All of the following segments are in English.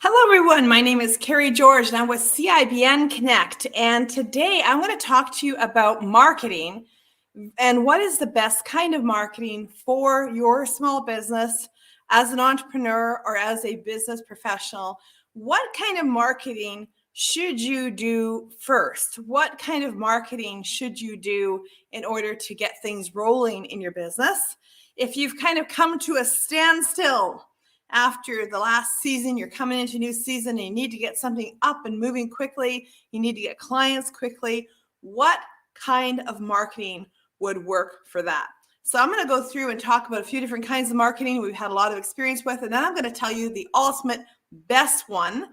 Hello, everyone. My name is Kerry George, and I'm with CIBN Connect. And today I'm going to talk to you about marketing and what is the best kind of marketing for your small business as an entrepreneur or as a business professional. What kind of marketing should you do first? What kind of marketing should you do in order to get things rolling in your business? If you've kind of come to a standstill after the last season, you're coming into a new season and you need to get something up and moving quickly, you need to get clients quickly, what kind of marketing would work for that? So I'm going to go through and talk about a few different kinds of marketing we've had a lot of experience with, and then I'm going to tell you the ultimate best one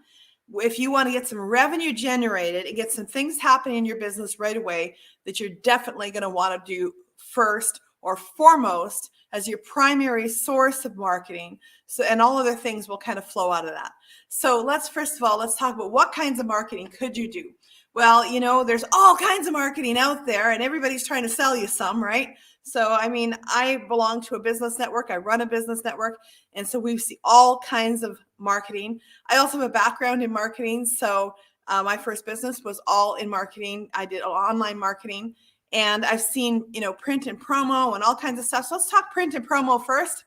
if you want to get some revenue generated and get some things happening in your business right away that you're definitely going to want to do first or foremost as your primary source of marketing. So, and all other things will kind of flow out of that. So first of all, let's talk about what kinds of marketing could you do? Well, there's all kinds of marketing out there and everybody's trying to sell you some, right? So, I belong to a business network. I run a business network. And so we see all kinds of marketing. I also have a background in marketing. So my first business was all in marketing. I did online marketing. And I've seen, print and promo and all kinds of stuff. So let's talk print and promo first.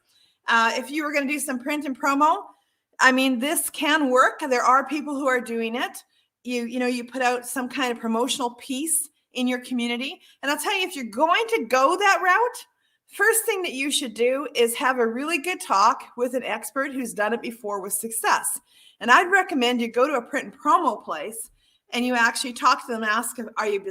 If you were going to do some print and promo, this can work. There are people who are doing it. You put out some kind of promotional piece in your community. And I'll tell you, if you're going to go that route, first thing that you should do is have a really good talk with an expert who's done it before with success. And I'd recommend you go to a print and promo place and you actually talk to them, ask,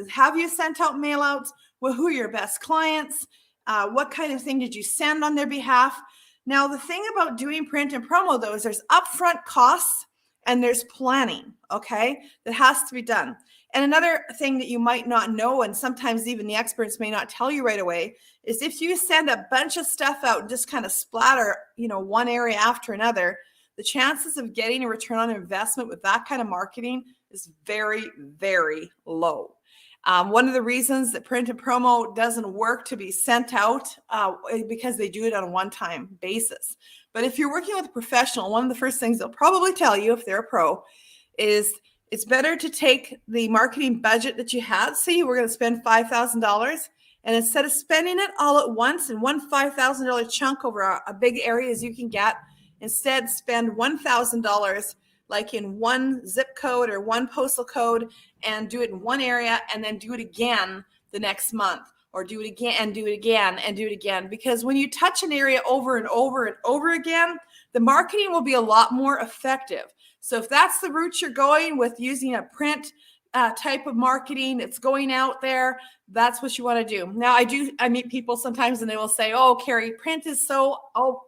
have you sent out mail outs? Well, who are your best clients? What kind of thing did you send on their behalf? Now, the thing about doing print and promo, though, is there's upfront costs and there's planning, okay, that has to be done. And another thing that you might not know, and sometimes even the experts may not tell you right away, is if you send a bunch of stuff out and just kind of splatter, one area after another, the chances of getting a return on investment with that kind of marketing is very, very low. One of the reasons that print and promo doesn't work to be sent out because they do it on a one-time basis. But if you're working with a professional, one of the first things they'll probably tell you if they're a pro is it's better to take the marketing budget that you had. Say you were going to spend $5,000, and instead of spending it all at once in one $5,000 chunk over a big area as you can get, instead spend $1,000 like in one zip code or one postal code and do it in one area and then do it again the next month, or do it again and do it again and do it again. Because when you touch an area over and over and over again, the marketing will be a lot more effective. So if that's the route you're going with using a print type of marketing, it's going out there, that's what you want to do. Now, I meet people sometimes and they will say, oh, Kerry, print is so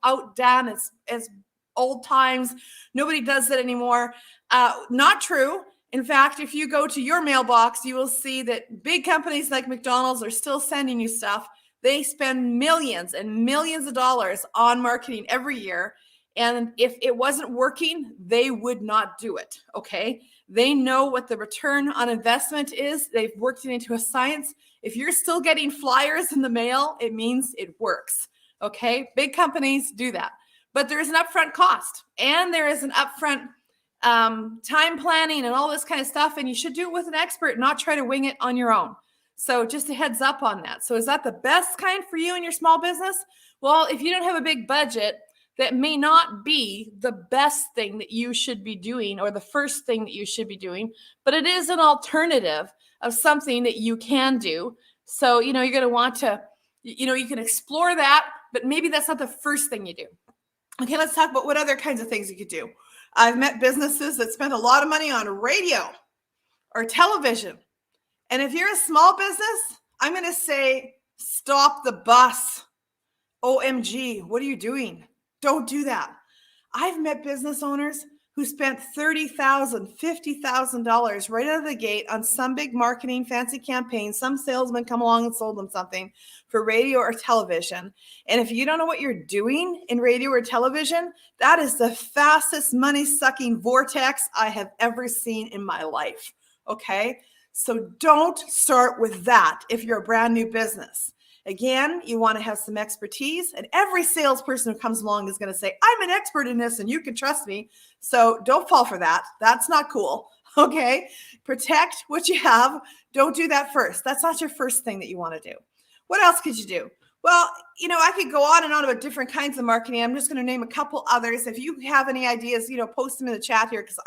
outdone. It's old times. Nobody does it anymore. Not true. In fact, if you go to your mailbox, you will see that big companies like McDonald's are still sending you stuff. They spend millions and millions of dollars on marketing every year. And if it wasn't working, they would not do it. Okay. They know what the return on investment is. They've worked it into a science. If you're still getting flyers in the mail, it means it works. Okay. Big companies do that. But there is an upfront cost and there is an upfront time planning and all this kind of stuff. And you should do it with an expert, not try to wing it on your own. So just a heads up on that. So is that the best kind for you and your small business? Well, if you don't have a big budget, that may not be the best thing that you should be doing or the first thing that you should be doing, but it is an alternative of something that you can do. So, you're going to want to, you can explore that, but maybe that's not the first thing you do. Okay, let's talk about what other kinds of things you could do. I've met businesses that spend a lot of money on radio or television. And if you're a small business, I'm going to say, stop the bus. OMG, what are you doing? Don't do that. I've met business owners who spent $30,000, $50,000 right out of the gate on some big marketing fancy campaign. Some salesman come along and sold them something for radio or television. And if you don't know what you're doing in radio or television, that is the fastest money-sucking vortex I have ever seen in my life. Okay? So don't start with that if you're a brand new business. Again, you want to have some expertise, and every salesperson who comes along is going to say, I'm an expert in this and you can trust me. So don't fall for that. That's not cool. Okay. Protect what you have. Don't do that first. That's not your first thing that you want to do. What else could you do? Well, I could go on and on about different kinds of marketing. I'm just going to name a couple others. If you have any ideas, post them in the chat here, because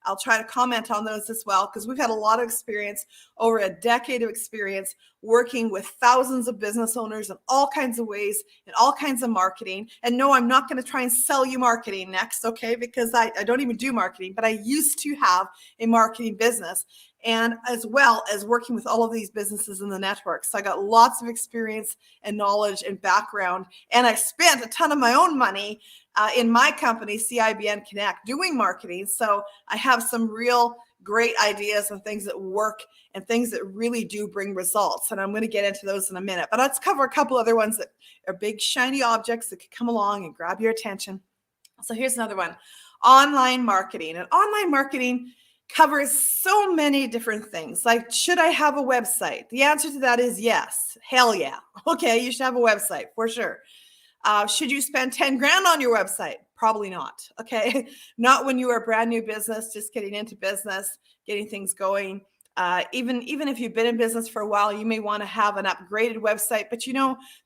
I'll try to comment on those as well, because we've had a lot of experience, over a decade of experience, working with thousands of business owners in all kinds of ways, in all kinds of marketing. And no, I'm not going to try and sell you marketing next, okay? Because I don't even do marketing, but I used to have a marketing business, and as well as working with all of these businesses in the network. So I got lots of experience and knowledge and background, and I spent a ton of my own money in my company, CIBN Connect, doing marketing. So I have some real great ideas and things that work and things that really do bring results. And I'm going to get into those in a minute. But let's cover a couple other ones that are big, shiny objects that could come along and grab your attention. So here's another one, online marketing. And online marketing covers so many different things. Like, should I have a website? The answer to that is yes. Hell yeah. Okay, you should have a website for sure. Should you spend 10 grand on your website? Probably not. Okay. Not when you are a brand new business, just getting into business, getting things going. Even if you've been in business for a while, you may want to have an upgraded website, but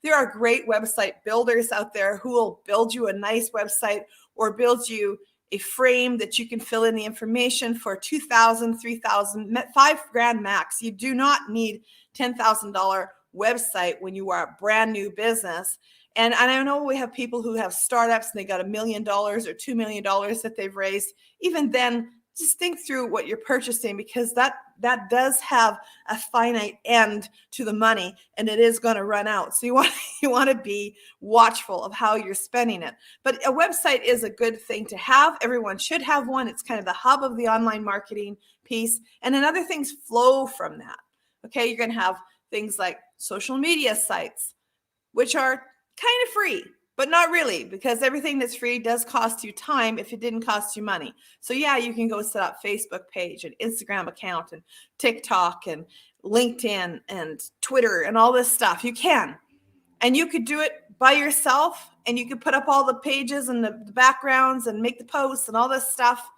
there are great website builders out there who will build you a nice website or build you a frame that you can fill in the information for $2,000, $3,000, $5,000 max. You do not need $10,000 website when you are a brand new business. And I know we have people who have startups and they got $1 million or $2 million that they've raised. Even then, just think through what you're purchasing, because that does have a finite end to the money, and it is going to run out. So you want to be watchful of how you're spending it. But a website is a good thing to have. Everyone should have one. It's kind of the hub of the online marketing piece. And then other things flow from that. Okay, you're going to have things like social media sites, which are kind of free, but not really, because everything that's free does cost you time if it didn't cost you money. So yeah, you can go set up Facebook page and Instagram account and TikTok and LinkedIn and Twitter and all this stuff. You can. And you could do it by yourself, and you could put up all the pages and the backgrounds and make the posts and all this stuff,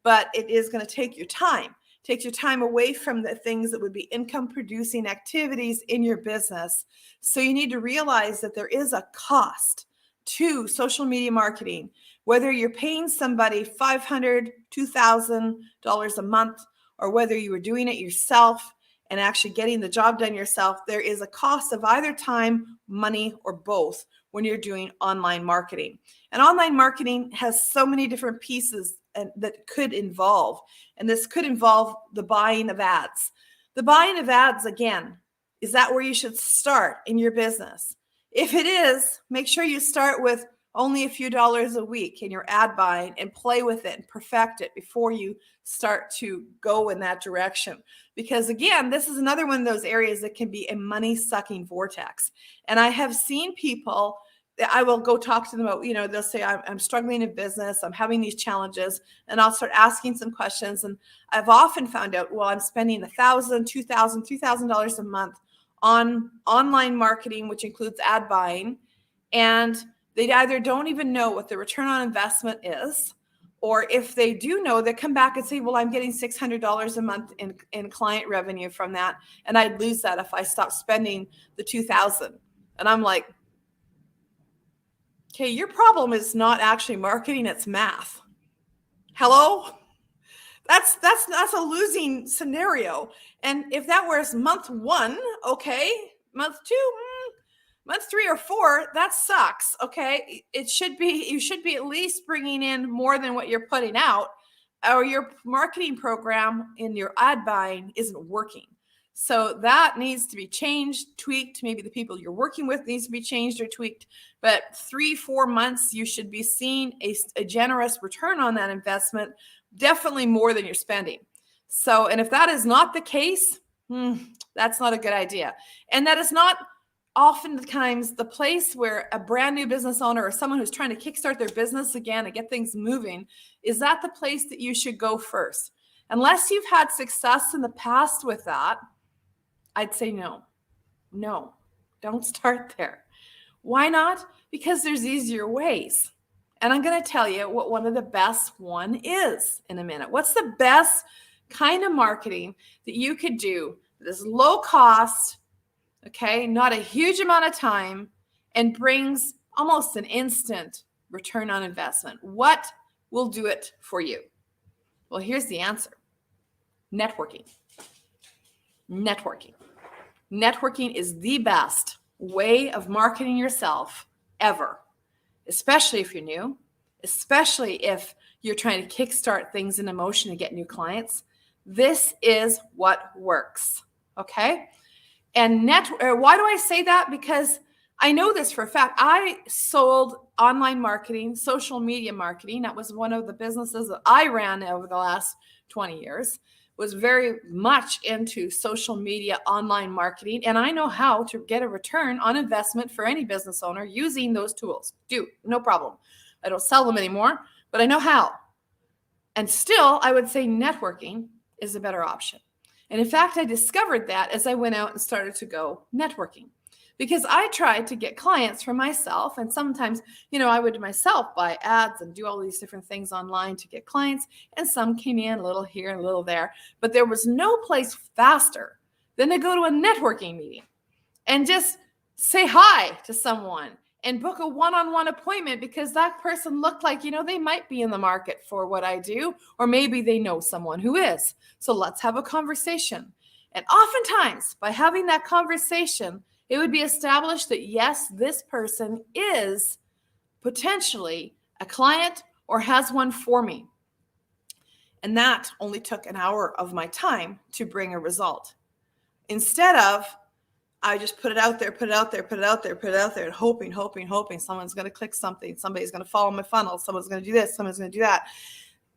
but it is going to take your time. Takes your time away from the things that would be income producing activities in your business. So you need to realize that there is a cost to social media marketing, whether you're paying somebody $500, $2,000 a month, or whether you are doing it yourself and actually getting the job done yourself. There is a cost of either time, money, or both when you're doing online marketing. And online marketing has so many different pieces that could involve. And this could involve the buying of ads. The buying of ads, again, is that where you should start in your business? If it is, make sure you start with only a few dollars a week in your ad buying and play with it and perfect it before you start to go in that direction. Because again, this is another one of those areas that can be a money-sucking vortex. And I have seen people, I will go talk to them about, they'll say, I'm struggling in business, I'm having these challenges, and I'll start asking some questions. And I've often found out, well, I'm spending $1,000, $2,000, $3,000 a month on online marketing, which includes ad buying. And they either don't even know what the return on investment is, or if they do know, they come back and say, well, I'm getting $600 a month in client revenue from that. And I'd lose that if I stopped spending the $2,000. And I'm like, okay, your problem is not actually marketing, it's math. Hello? That's a losing scenario. And if that was month 1, okay, month 2, month 3 or 4, that sucks. Okay, you should be at least bringing in more than what you're putting out, or your marketing program in your ad buying isn't working. So that needs to be changed, tweaked. Maybe the people you're working with needs to be changed or tweaked. But 3-4 months, you should be seeing a generous return on that investment, definitely more than you're spending. So, and if that is not the case, that's not a good idea. And that is not oftentimes the place where a brand new business owner or someone who's trying to kickstart their business again and get things moving, is that the place that you should go first? Unless you've had success in the past with that, I'd say no. Don't start there. Why not? Because there's easier ways. And I'm going to tell you what one of the best one is in a minute. What's the best kind of marketing that you could do that is low cost, okay, not a huge amount of time, and brings almost an instant return on investment? What will do it for you? Well, here's the answer. Networking. Networking. Networking is the best way of marketing yourself ever, especially if you're new, especially if you're trying to kickstart things in motion to get new clients. This is what works, okay? And why do I say that? Because I know this for a fact. I sold online marketing, social media marketing. That was one of the businesses that I ran over the last 20 years, was very much into social media online marketing. And I know how to get a return on investment for any business owner using those tools. No problem. I don't sell them anymore, but I know how. And still, I would say networking is a better option. And in fact, I discovered that as I went out and started to go networking, because I tried to get clients for myself. And sometimes, I would myself buy ads and do all these different things online to get clients. And some came in a little here and a little there. But there was no place faster than to go to a networking meeting and just say hi to someone and book a one-on-one appointment, because that person looked like, they might be in the market for what I do, or maybe they know someone who is. So let's have a conversation. And oftentimes, by having that conversation, it would be established that, yes, this person is potentially a client or has one for me. And that only took an hour of my time to bring a result. Instead of, I just put it out there, and hoping someone's going to click something. Somebody's going to follow my funnel. Someone's going to do this. Someone's going to do that.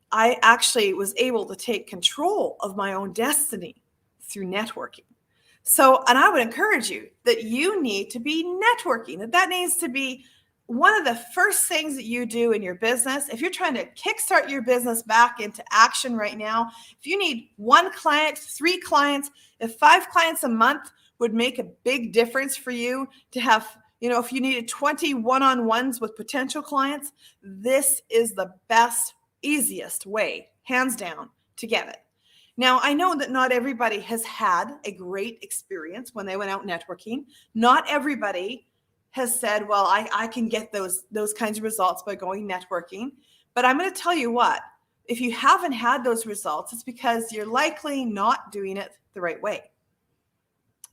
I actually was able to take control of my own destiny through networking. So, and I would encourage you that you need to be networking. That needs to be one of the first things that you do in your business. If you're trying to kickstart your business back into action right now, if you need 1 client, 3 clients, if 5 clients a month would make a big difference for you to have, if you needed 20 one-on-ones with potential clients, this is the best, easiest way, hands down, to get it. Now, I know that not everybody has had a great experience when they went out networking. Not everybody has said, well, I can get those kinds of results by going networking. But I'm going to tell you what, if you haven't had those results, it's because you're likely not doing it the right way.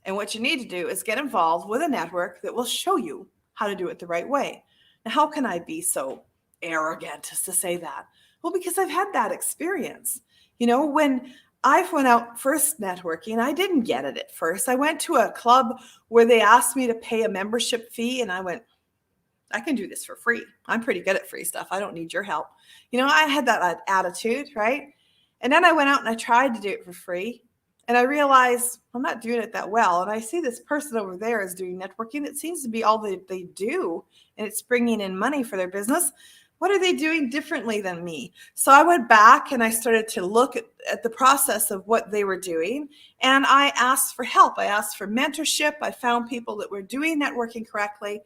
And what you need to do is get involved with a network that will show you how to do it the right way. Now, how can I be so arrogant as to say that? Well, because I've had that experience. When I went out first networking, I didn't get it at first. I went to a club where they asked me to pay a membership fee, and I went, I can do this for free. I'm pretty good at free stuff. I don't need your help. I had that attitude, right? And then I went out and I tried to do it for free. And I realized I'm not doing it that well. And I see this person over there is doing networking. It seems to be all that they do, and it's bringing in money for their business. What are they doing differently than me? So I went back and I started to look at the process of what they were doing. And I asked for help. I asked for mentorship. I found people that were doing networking correctly.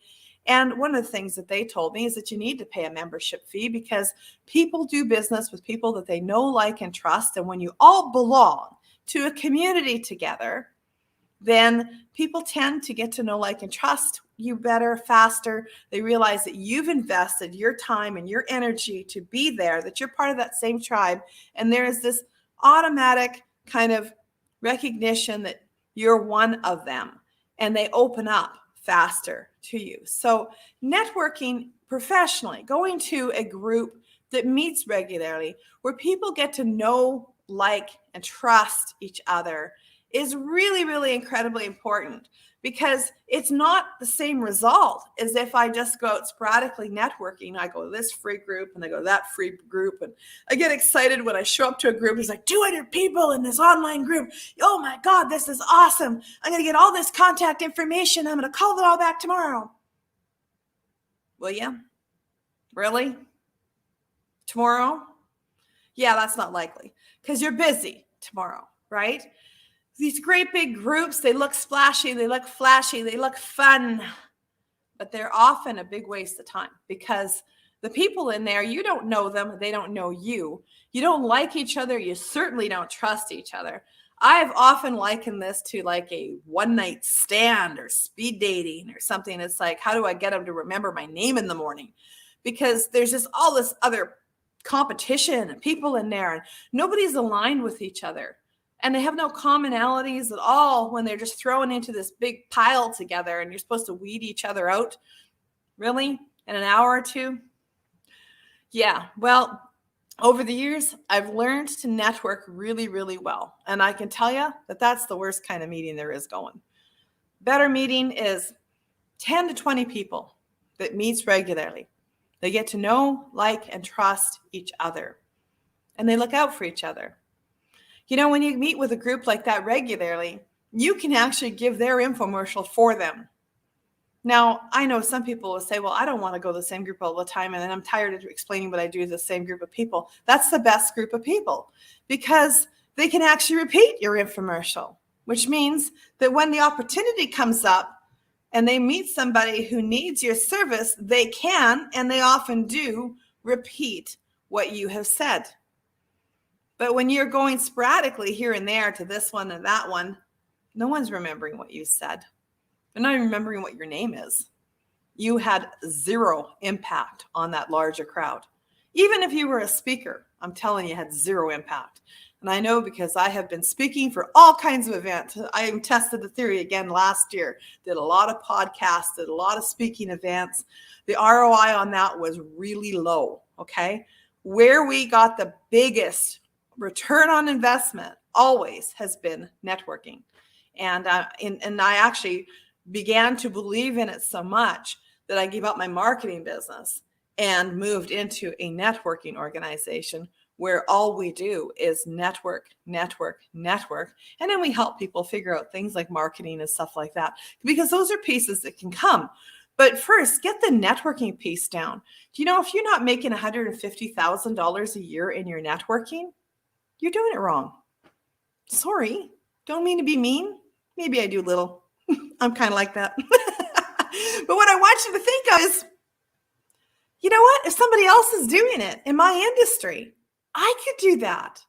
And one of the things that they told me is that you need to pay a membership fee, because people do business with people that they know, like, and trust. And when you all belong to a community together, then people tend to get to know, like, and trust you better, faster. They realize that you've invested your time and your energy to be there, that you're part of that same tribe. And there is this automatic kind of recognition that you're one of them, and they open up faster to you. So networking professionally, going to a group that meets regularly, where people get to know, like, and trust each other, is really, really incredibly important, because it's not the same result as if I just go out sporadically networking. I go to this free group and I go to that free group, and I get excited when I show up to a group. It's like 200 people in this online group. Oh my God, this is awesome. I'm going to get all this contact information. I'm going to call it all back tomorrow. Will you? Really? Tomorrow? Yeah, that's not likely, because you're busy tomorrow, right? These great big groups, they look splashy, they look flashy, they look fun, but they're often a big waste of time because the people in there, you don't know them, they don't know you. You don't like each other, you certainly don't trust each other. I've often likened this to like a one-night stand or speed dating or something. It's like, how do I get them to remember my name in the morning? Because there's just all this other competition and people in there, and nobody's aligned with each other. And they have no commonalities at all when they're just thrown into this big pile together and you're supposed to weed each other out. Really? In an hour or two? Yeah, well, over the years, I've learned to network really, really well. And I can tell you that that's the worst kind of meeting there is going. Better meeting is 10 to 20 people that meets regularly. They get to know, like, and trust each other. And they look out for each other. You know, when you meet with a group like that regularly, you can actually give their infomercial for them. Now, I know some people will say, well, I don't want to go to the same group all the time, and then I'm tired of explaining what I do to the same group of people. That's the best group of people because they can actually repeat your infomercial, which means that when the opportunity comes up and they meet somebody who needs your service, they can, and they often do, repeat what you have said. But when you're going sporadically here and there to this one and that one, no one's remembering what you said. They're not even remembering what your name is. You had zero impact on that larger crowd. Even if you were a speaker, I'm telling you, you had zero impact. And I know because I have been speaking for all kinds of events. I even tested the theory again last year, did a lot of podcasts, did a lot of speaking events. The ROI on that was really low, okay? Where we got the biggest return on investment always has been networking. And I actually began to believe in it so much that I gave up my marketing business and moved into a networking organization where all we do is network. And then we help people figure out things like marketing and stuff like that, because those are pieces that can come. But first, get the networking piece down. Do you know if you're not making $150,000 a year in your networking, you're doing it wrong. Sorry, don't mean to be mean. Maybe I do a little. I'm kind of like that. But what I want you to think of is, you know what? If somebody else is doing it in my industry, I could do that.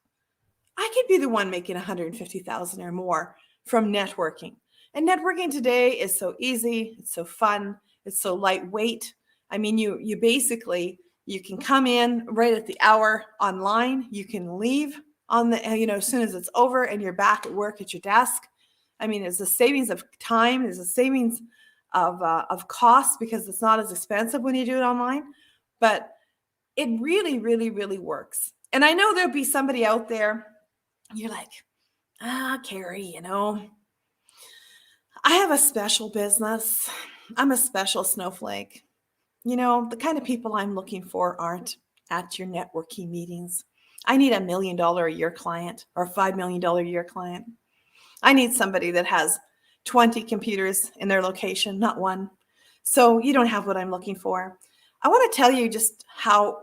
I could be the one making $150,000 or more from networking. And networking today is so easy. It's so fun. It's so lightweight. I mean, you basically, you can come in right at the hour online. You can leave on the, as soon as it's over and you're back at work at your desk. I mean, it's a savings of time. There's a savings of cost because it's not as expensive when you do it online. But it really, really, really works. And I know there'll be somebody out there, you're like, Kerry, I have a special business. I'm a special snowflake. The kind of people I'm looking for aren't at your networking meetings. I need $1 million a year client or a $5 million a year client. I need somebody that has 20 computers in their location, not one. So you don't have what I'm looking for. I want to tell you just how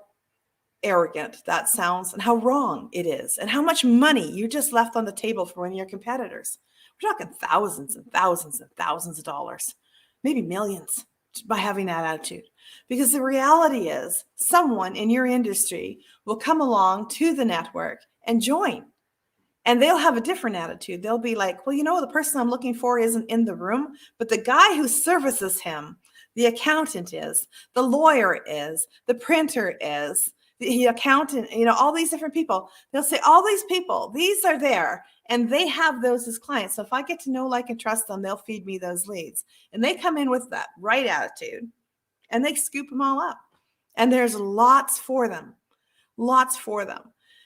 arrogant that sounds and how wrong it is and how much money you just left on the table for one of your competitors. We're talking thousands and thousands and thousands of dollars, maybe millions, by having that attitude. Because the reality is someone in your industry will come along to the network and join. And they'll have a different attitude. They'll be like, well, the person I'm looking for isn't in the room, but the guy who services him, the accountant is, the lawyer is, the printer is, the accountant, all these different people. They'll say, all these people, these are there, and they have those as clients. So if I get to know, like, and trust them, they'll feed me those leads. And they come in with that right attitude, and they scoop them all up. And there's lots for them.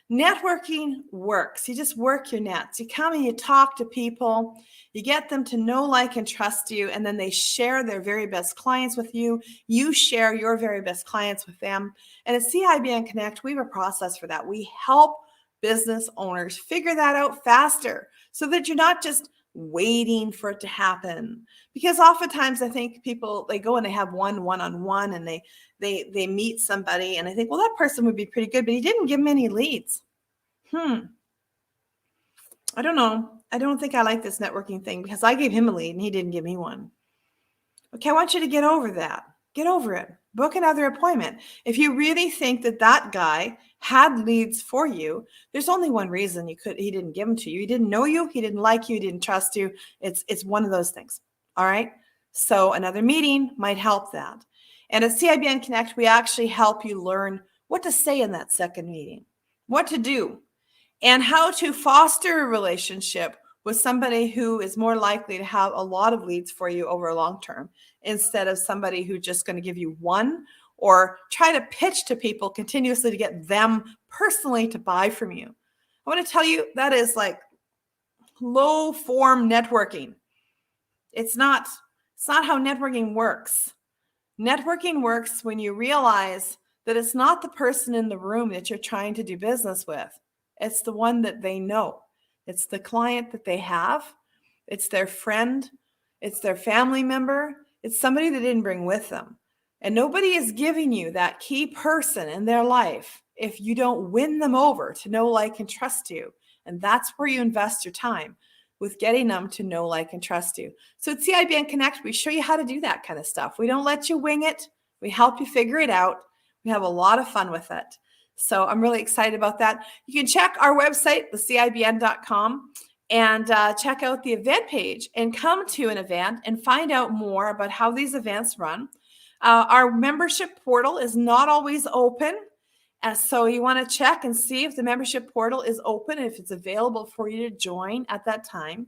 Networking works. You just work your nets. You come and you talk to people. You get them to know, like, and trust you, and then they share their very best clients with you. You share your very best clients with them. And at CIBN Connect, we have a process for that. We help business owners figure that out faster so that you're not just waiting for it to happen. Because oftentimes I think people, they go and they have one-on-one and they meet somebody and I think, well, that person would be pretty good, but he didn't give them any leads. I don't know. I don't think I like this networking thing because I gave him a lead and he didn't give me one. Okay, I want you to get over that. Get over it. Book another appointment. If you really think that that guy had leads for you, there's only one reason he didn't give them to you. He didn't know you, he didn't like you, he didn't trust you. It's one of those things. All right? So another meeting might help that. And at CIBN Connect, we actually help you learn what to say in that second meeting, what to do, and how to foster a relationship with somebody who is more likely to have a lot of leads for you over a long term, instead of somebody who's just going to give you one or try to pitch to people continuously to get them personally to buy from you. I want to tell you that is like low form networking. It's not how networking works. Networking works when you realize that it's not the person in the room that you're trying to do business with. It's the one that they know. It's the client that they have. It's their friend. It's their family member. It's somebody they didn't bring with them. And nobody is giving you that key person in their life if you don't win them over to know, like, and trust you. And that's where you invest your time, with getting them to know, like, and trust you. So at CIBN Connect, we show you how to do that kind of stuff. We don't let you wing it. We help you figure it out. We have a lot of fun with it. So I'm really excited about that. You can check our website, thecibn.com, and check out the event page and come to an event and find out more about how these events run. Our membership portal is not always open. So you want to check and see if the membership portal is open, if it's available for you to join at that time.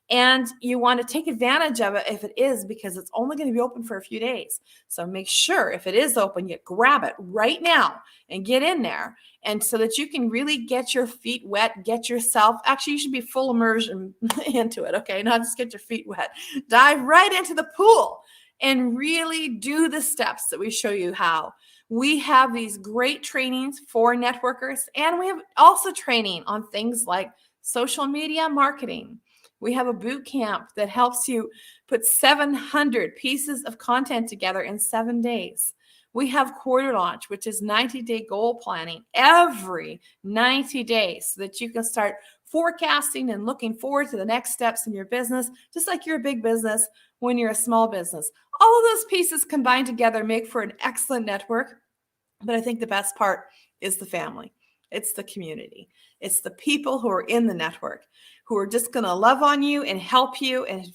And you want to take advantage of it if it is, because it's only going to be open for a few days. So make sure if it is open, you grab it right now and get in there. And so that you can really get your feet wet, get yourself, actually you should be full immersion into it. Okay, not just get your feet wet. Dive right into the pool and really do the steps that we show you how. We have these great trainings for networkers, and we have also training on things like social media marketing. We have a boot camp that helps you put 700 pieces of content together in 7 days. We have quarter launch, which is 90-day goal planning every 90 days so that you can start forecasting and looking forward to the next steps in your business, just like you're a big business when you're a small business. All of those pieces combined together make for an excellent network. But I think the best part is the family. It's the community. It's the people who are in the network who are just going to love on you and help you and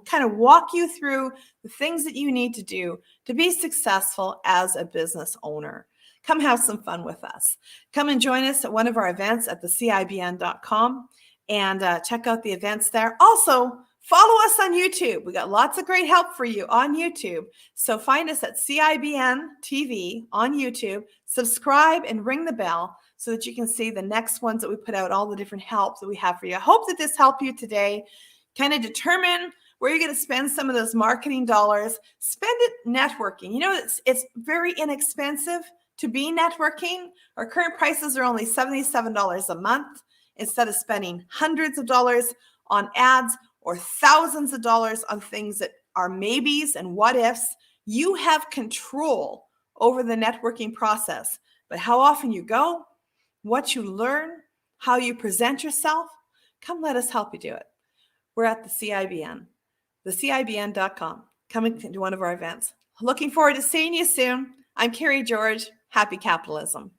kind of walk you through the things that you need to do to be successful as a business owner. Come have some fun with us. Come and join us at one of our events at thecibn.com and check out the events there. Also, follow us on YouTube. We got lots of great help for you on YouTube. So find us at CIBN TV on YouTube. Subscribe and ring the bell so that you can see the next ones that we put out, all the different help that we have for you. I hope that this helped you today. Kind of determine where you're going to spend some of those marketing dollars. Spend it networking. You know, it's very inexpensive to be networking. Our current prices are only $77 a month instead of spending hundreds of dollars on ads or thousands of dollars on things that are maybes and what ifs. You have control over the networking process, but how often you go, what you learn, how you present yourself, come let us help you do it. We're at the CIBN, thecibn.com. Coming to one of our events. Looking forward to seeing you soon. I'm Kerry George. Happy capitalism.